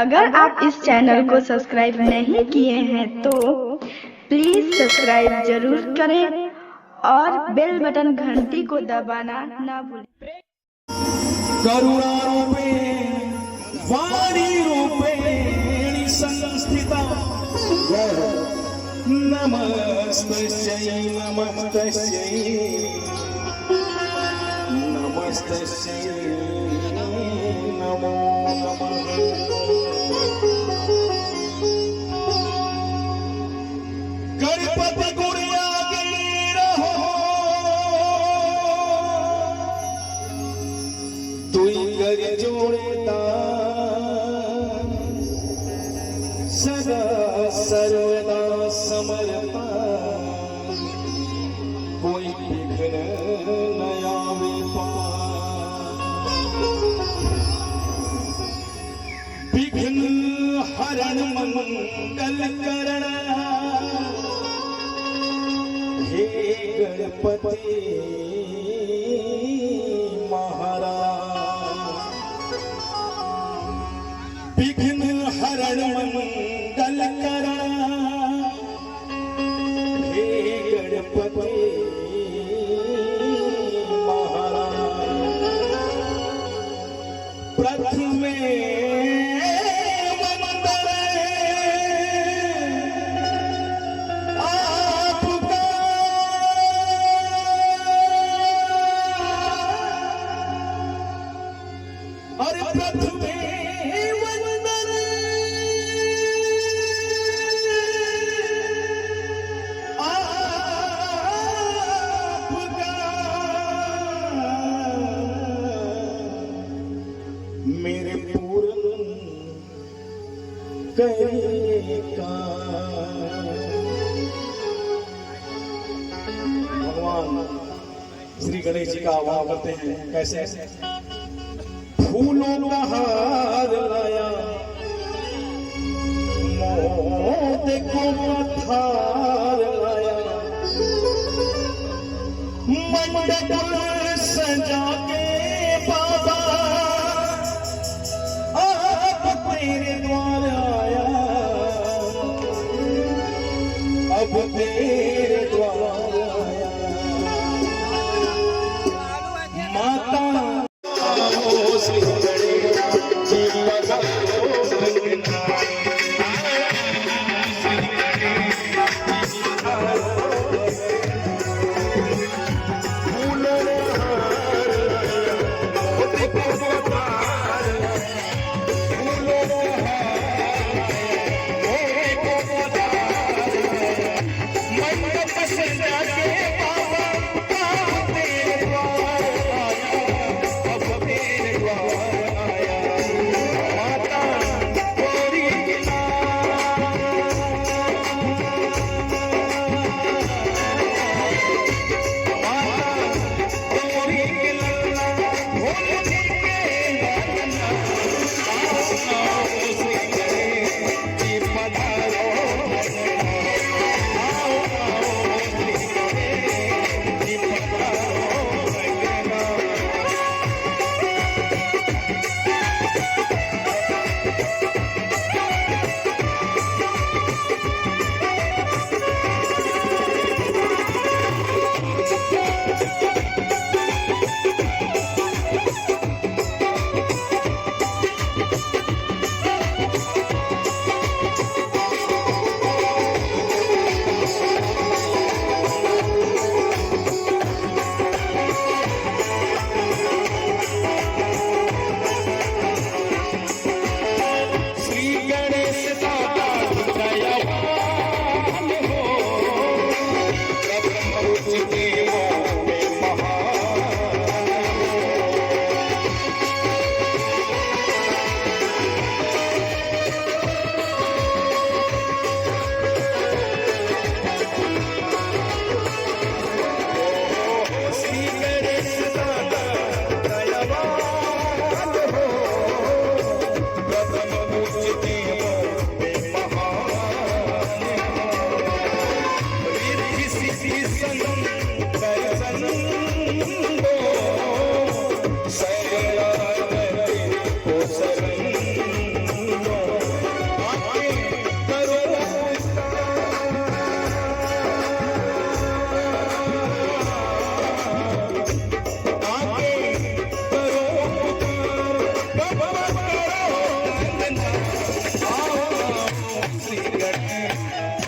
अगर आप इस चैनल को सब्सक्राइब नहीं किए हैं तो प्लीज सब्सक्राइब जरूर करें और बेल बटन घंटी को दबाना ना भूलें। करुणा रूपे वाणी रूपेणी संस्थिता नमस्तस्यै नमस्तस्यै नमस्तस्यै नमो नमः। गणपति गुड़िया गिर हो तुई कर जोड़ता सदा सर्वदा समर्पा कोई विघ्न न आवे विघ्न हरण मंगल करण हे गणपति महाराज। विघ्न हरण मंगल करण हे गणपति महाराज। प्रथमे मेरे पूरन करेगा भगवान श्री गणेश जी का आह्वान करते हैं। कैसे? फूलों का हार लाया मोती को पत्थर लाया मंडप सजा के बाबा तेरे द्वार आया अब तेरे द्वार आया माता श्री गणेश जी लगा Bye. श्री गणेश